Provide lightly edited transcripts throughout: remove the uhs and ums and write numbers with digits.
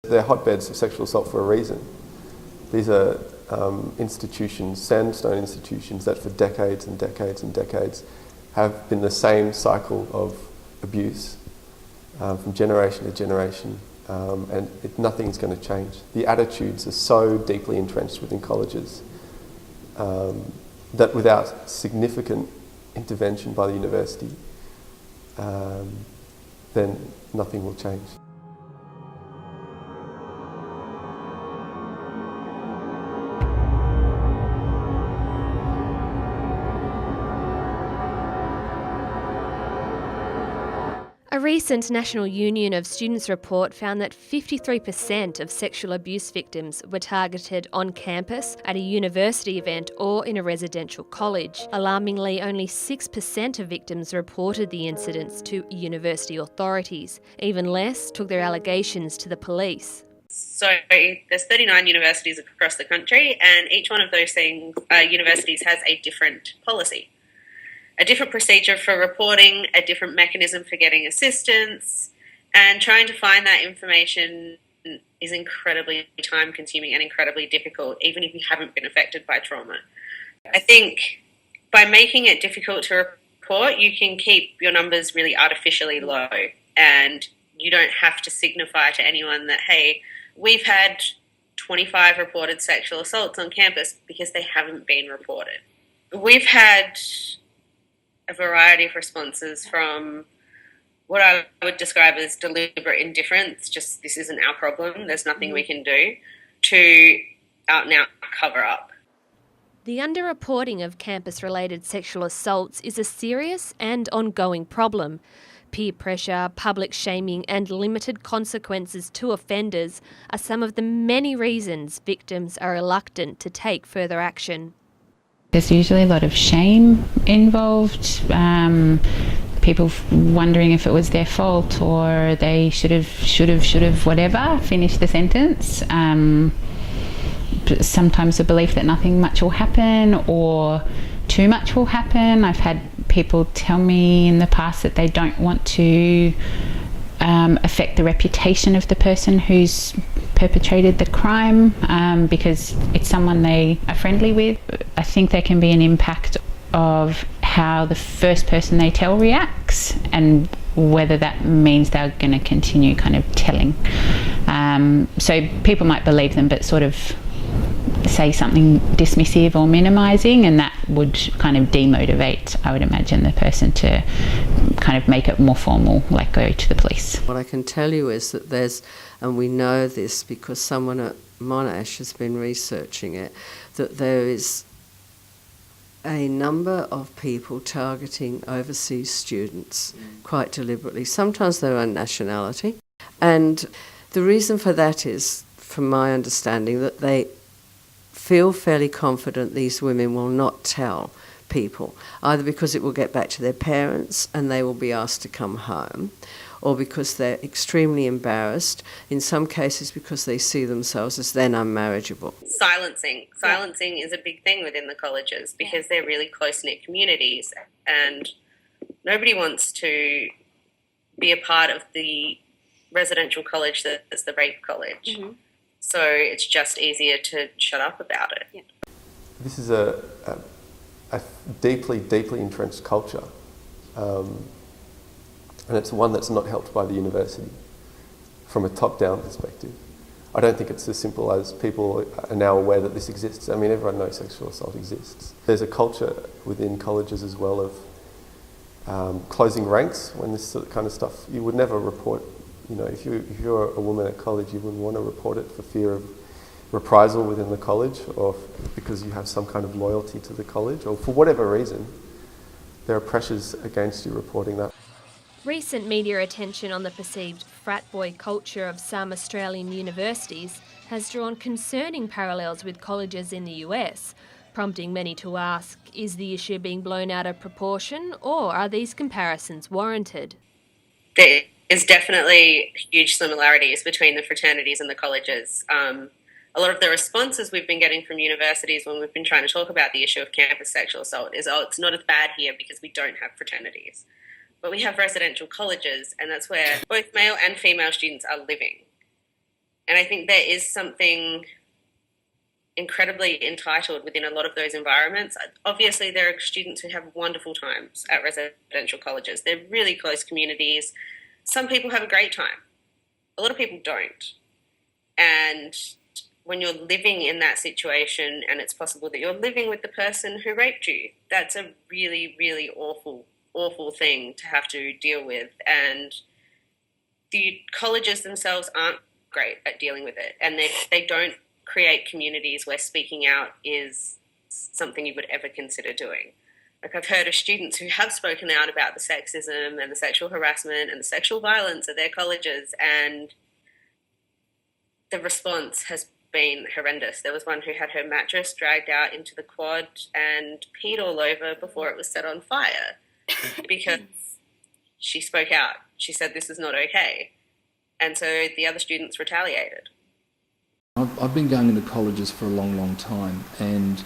They're hotbeds of sexual assault for a reason. These are institutions, sandstone institutions, that for decades and decades and decades have been the same cycle of abuse from generation to generation, and nothing's going to change. The attitudes are so deeply entrenched within colleges that without significant intervention by the university, then nothing will change. A recent National Union of Students report found that 53% of sexual abuse victims were targeted on campus, at a university event or in a residential college. Alarmingly, only 6% of victims reported the incidents to university authorities. Even less took their allegations to the police. So there's 39 universities across the country, and each one of those universities has a different policy. A different procedure for reporting, a different mechanism for getting assistance, and trying to find that information is incredibly time-consuming and incredibly difficult, even if you haven't been affected by trauma. I think by making it difficult to report, you can keep your numbers really artificially low, and you don't have to signify to anyone that, hey, we've had 25 reported sexual assaults on campus, because they haven't been reported. We've had a variety of responses, from what I would describe as deliberate indifference, just this isn't our problem, there's nothing we can do, to out and out cover up. The underreporting of campus-related sexual assaults is a serious and ongoing problem. Peer pressure, public shaming and limited consequences to offenders are some of the many reasons victims are reluctant to take further action. There's usually a lot of shame involved, people wondering if it was their fault or they should have, whatever, finished the sentence. Sometimes a belief that nothing much will happen or too much will happen. I've had people tell me in the past that they don't want to affect the reputation of the person who's perpetrated the crime because it's someone they are friendly with. I think there can be an impact of how the first person they tell reacts and whether that means they're going to continue kind of telling. So people might believe them but sort of say something dismissive or minimising, and that would kind of demotivate, I would imagine, the person to kind of make it more formal, like go to the police. What I can tell you is that there's, and we know this because someone at Monash has been researching it, that there is a number of people targeting overseas students quite deliberately, sometimes their own nationality. And the reason for that is, from my understanding, that they feel fairly confident these women will not tell people, either because it will get back to their parents and they will be asked to come home, or because they're extremely embarrassed, in some cases because they see themselves as then unmarriageable. Silencing is a big thing within the colleges because they're really close-knit communities, and nobody wants to be a part of the residential college that's the rape college. Mm-hmm. So it's just easier to shut up about it. Yeah. This is a deeply, deeply entrenched culture, and it's one that's not helped by the university from a top-down perspective. I don't think it's as simple as people are now aware that this exists. I mean, everyone knows sexual assault exists. There's a culture within colleges as well of closing ranks when this kind of stuff, you would never report. You know, if you're a woman at college, you wouldn't want to report it for fear of reprisal within the college, or because you have some kind of loyalty to the college, or for whatever reason. There are pressures against you reporting that. Recent media attention on the perceived frat boy culture of some Australian universities has drawn concerning parallels with colleges in the US, prompting many to ask, is the issue being blown out of proportion, or are these comparisons warranted? There is definitely huge similarities between the fraternities and the colleges. A lot of the responses we've been getting from universities when we've been trying to talk about the issue of campus sexual assault is, oh, it's not as bad here because we don't have fraternities. But we have residential colleges, and that's where both male and female students are living. And I think there is something incredibly entitled within a lot of those environments. Obviously, there are students who have wonderful times at residential colleges. They're really close communities. Some people have a great time. A lot of people don't. And when you're living in that situation and it's possible that you're living with the person who raped you, that's a really, really awful, awful thing to have to deal with. And the colleges themselves aren't great at dealing with it. And they don't create communities where speaking out is something you would ever consider doing. Like, I've heard of students who have spoken out about the sexism and the sexual harassment and the sexual violence at their colleges, and the response has been horrendous. There was one who had her mattress dragged out into the quad and peed all over before it was set on fire because she spoke out. She said this is not okay. And so the other students retaliated. I've been going into colleges for a long, long time, and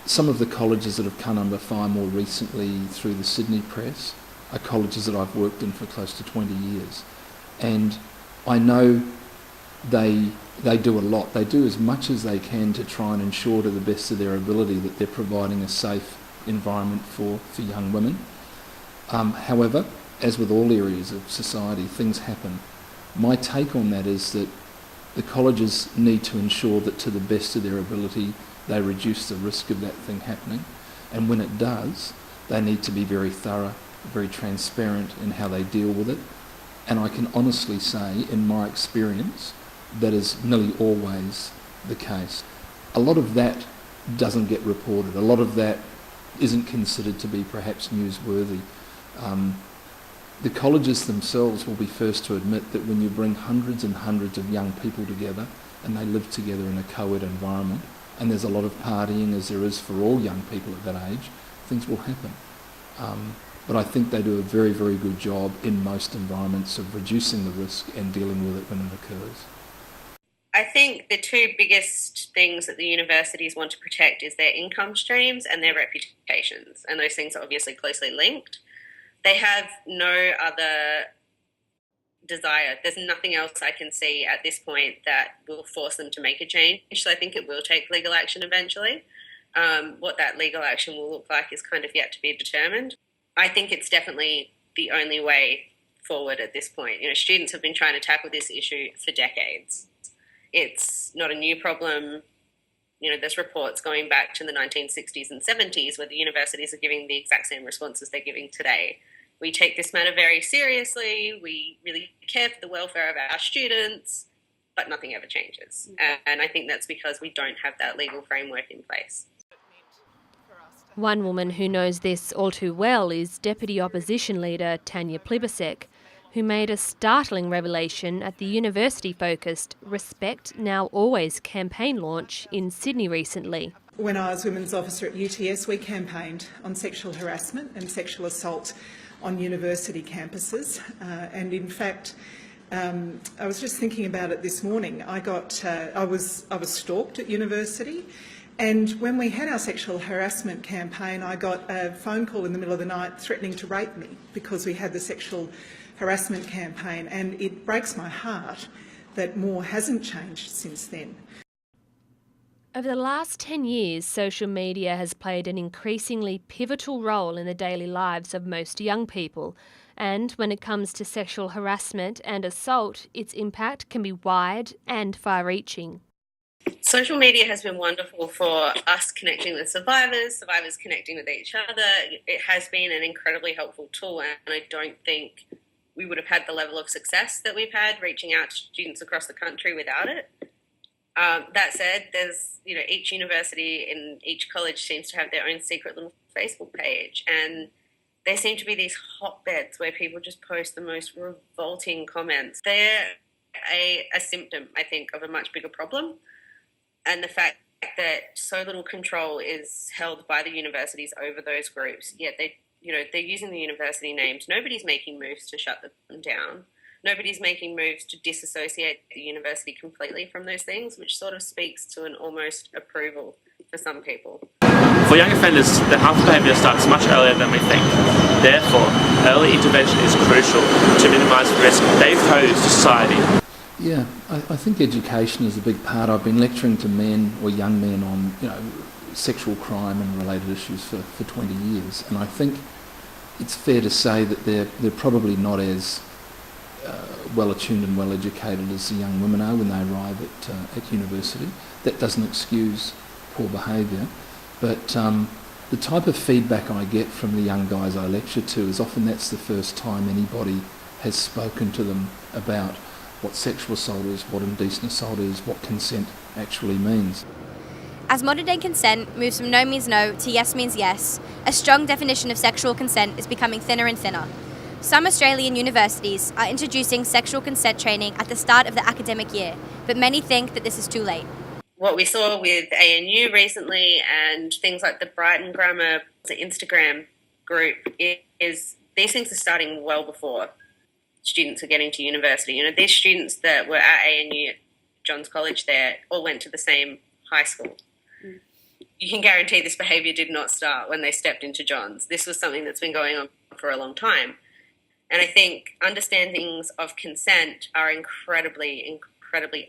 some of the colleges that have come under fire more recently through the Sydney press are colleges that I've worked in for close to 20 years. And I know they do a lot. They do as much as they can to try and ensure to the best of their ability that they're providing a safe environment for young women. However, as with all areas of society, things happen. My take on that is that the colleges need to ensure that to the best of their ability they reduce the risk of that thing happening, and when it does, they need to be very thorough, very transparent in how they deal with it. And I can honestly say, in my experience, that is nearly always the case. A lot of that doesn't get reported. A lot of that isn't considered to be perhaps newsworthy. The colleges themselves will be first to admit that when you bring hundreds and hundreds of young people together and they live together in a co-ed environment, and there's a lot of partying as there is for all young people at that age, things will happen. But I think they do a very, very good job in most environments of reducing the risk and dealing with it when it occurs. I think the two biggest things that the universities want to protect is their income streams and their reputations, and those things are obviously closely linked. They have no other desire. There's nothing else I can see at this point that will force them to make a change. So I think it will take legal action eventually. What that legal action will look like is kind of yet to be determined. I think it's definitely the only way forward at this point. You know, students have been trying to tackle this issue for decades. It's not a new problem. You know, there's reports going back to the 1960s and 70s where the universities are giving the exact same responses they're giving today. We take this matter very seriously. We really care for the welfare of our students, but nothing ever changes. And I think that's because we don't have that legal framework in place. One woman who knows this all too well is Deputy Opposition Leader Tanya Plibersek, who made a startling revelation at the university-focused Respect Now Always campaign launch in Sydney recently. When I was Women's Officer at UTS, we campaigned on sexual harassment and sexual assault on university campuses. And in fact, I was just thinking about it this morning. I was stalked at university, and when we had our sexual harassment campaign, I got a phone call in the middle of the night threatening to rape me because we had the sexual harassment campaign, and it breaks my heart that more hasn't changed since then. Over the last 10 years, social media has played an increasingly pivotal role in the daily lives of most young people. And when it comes to sexual harassment and assault, its impact can be wide and far-reaching. Social media has been wonderful for us connecting with survivors connecting with each other. It has been an incredibly helpful tool, and I don't think we would have had the level of success that we've had reaching out to students across the country without it. That said, there's, each university in each college seems to have their own secret little Facebook page, and there seem to be these hotbeds where people just post the most revolting comments. They're a symptom, I think, of a much bigger problem, and the fact that so little control is held by the universities over those groups, yet they're using the university names. Nobody's making moves to shut them down. Nobody's making moves to disassociate the university completely from those things, which sort of speaks to an almost approval for some people. For young offenders, the harmful behaviour starts much earlier than we think. Therefore, early intervention is crucial to minimise the risk they pose to society. Yeah, I think education is a big part. I've been lecturing to men or young men on, sexual crime and related issues for 20 years, and I think it's fair to say that they're probably not as well attuned and well educated as the young women are when they arrive at university. That doesn't excuse poor behaviour, but the type of feedback I get from the young guys I lecture to is often that's the first time anybody has spoken to them about what sexual assault is, what indecent assault is, what consent actually means. As modern day consent moves from no means no to yes means yes, a strong definition of sexual consent is becoming thinner and thinner. Some Australian universities are introducing sexual consent training at the start of the academic year, but many think that this is too late. What we saw with ANU recently and things like the Brighton Grammar Instagram group is these things are starting well before students are getting to university. These students that were at ANU, Johns College there, all went to the same high school. You can guarantee this behaviour did not start when they stepped into Johns. This was something that's been going on for a long time. And I think understandings of consent are incredibly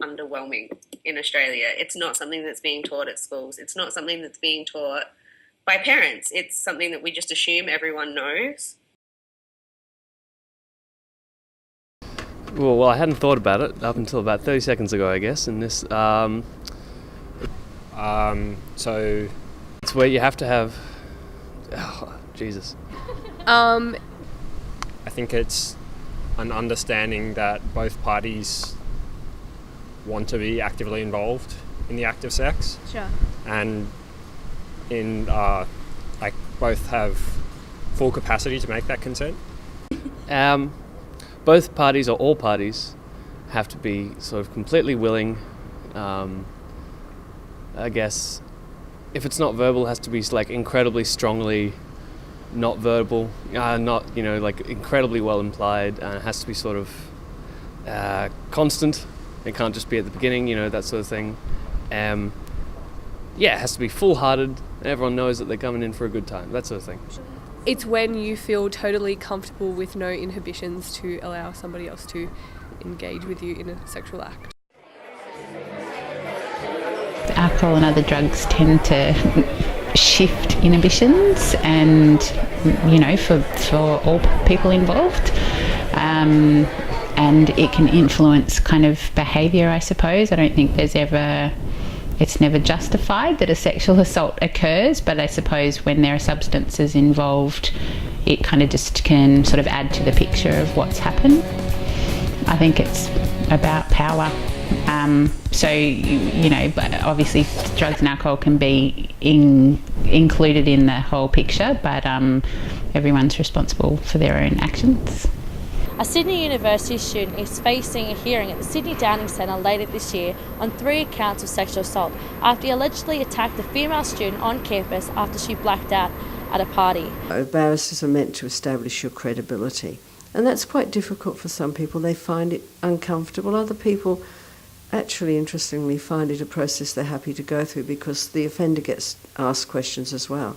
underwhelming in Australia. It's not something that's being taught at schools. It's not something that's being taught by parents. It's something that we just assume everyone knows. Well, I hadn't thought about it up until about 30 seconds ago, I guess, and this... So it's where you have to have... Oh, Jesus. I think it's an understanding that both parties want to be actively involved in the act of sex. Sure. And both have full capacity to make that consent. Both parties or all parties have to be sort of completely willing. I guess if it's not verbal, it has to be like incredibly strongly not verbal, not incredibly well implied. It has to be sort of constant. It can't just be at the beginning, that sort of thing. It has to be full-hearted, and everyone knows that they're coming in for a good time, that sort of thing. It's when you feel totally comfortable with no inhibitions to allow somebody else to engage with you in a sexual act. Alcohol and other drugs tend to shift inhibitions and, for all people involved. And it can influence kind of behaviour, I suppose. I don't think it's never justified that a sexual assault occurs, but I suppose when there are substances involved, it kind of just can sort of add to the picture of what's happened. I think it's about power. But obviously drugs and alcohol can be included in the whole picture, but everyone's responsible for their own actions. A Sydney University student is facing a hearing at the Sydney Downing Centre later this year on 3 counts of sexual assault after he allegedly attacked a female student on campus after she blacked out at a party. Barristers are meant to establish your credibility, and that's quite difficult for some people. They find it uncomfortable. Other people actually, interestingly, find it a process they're happy to go through because the offender gets asked questions as well.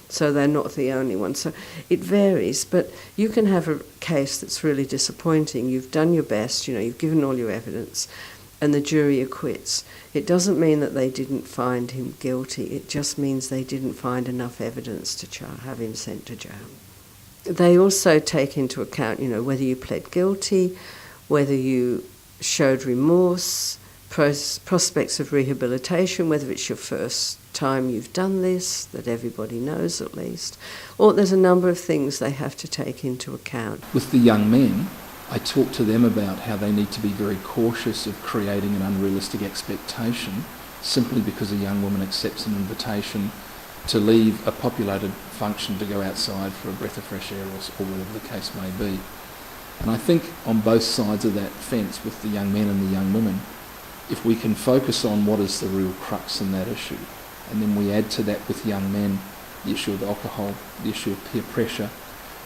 So they're not the only one. So it varies, but you can have a case that's really disappointing. You've done your best, you've given all your evidence, and the jury acquits. It doesn't mean that they didn't find him guilty. It just means they didn't find enough evidence to have him sent to jail. They also take into account, whether you pled guilty, whether you showed remorse, prospects of rehabilitation, whether it's your first time you've done this, that everybody knows at least, or there's a number of things they have to take into account. With the young men, I talk to them about how they need to be very cautious of creating an unrealistic expectation simply because a young woman accepts an invitation to leave a populated function to go outside for a breath of fresh air or whatever the case may be. And I think on both sides of that fence, with the young men and the young women, if we can focus on what is the real crux in that issue, and then we add to that with young men the issue of alcohol, the issue of peer pressure,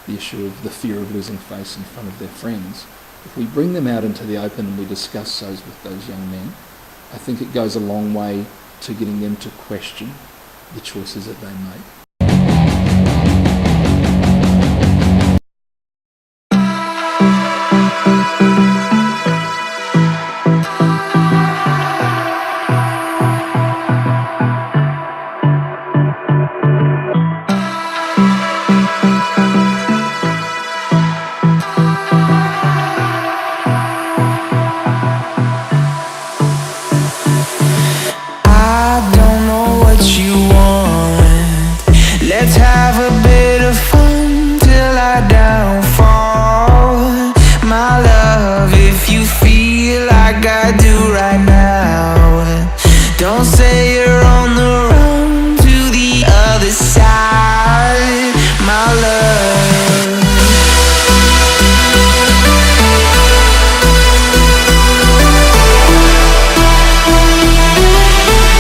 the issue of the fear of losing face in front of their friends, if we bring them out into the open and we discuss those with those young men, I think it goes a long way to getting them to question the choices that they make.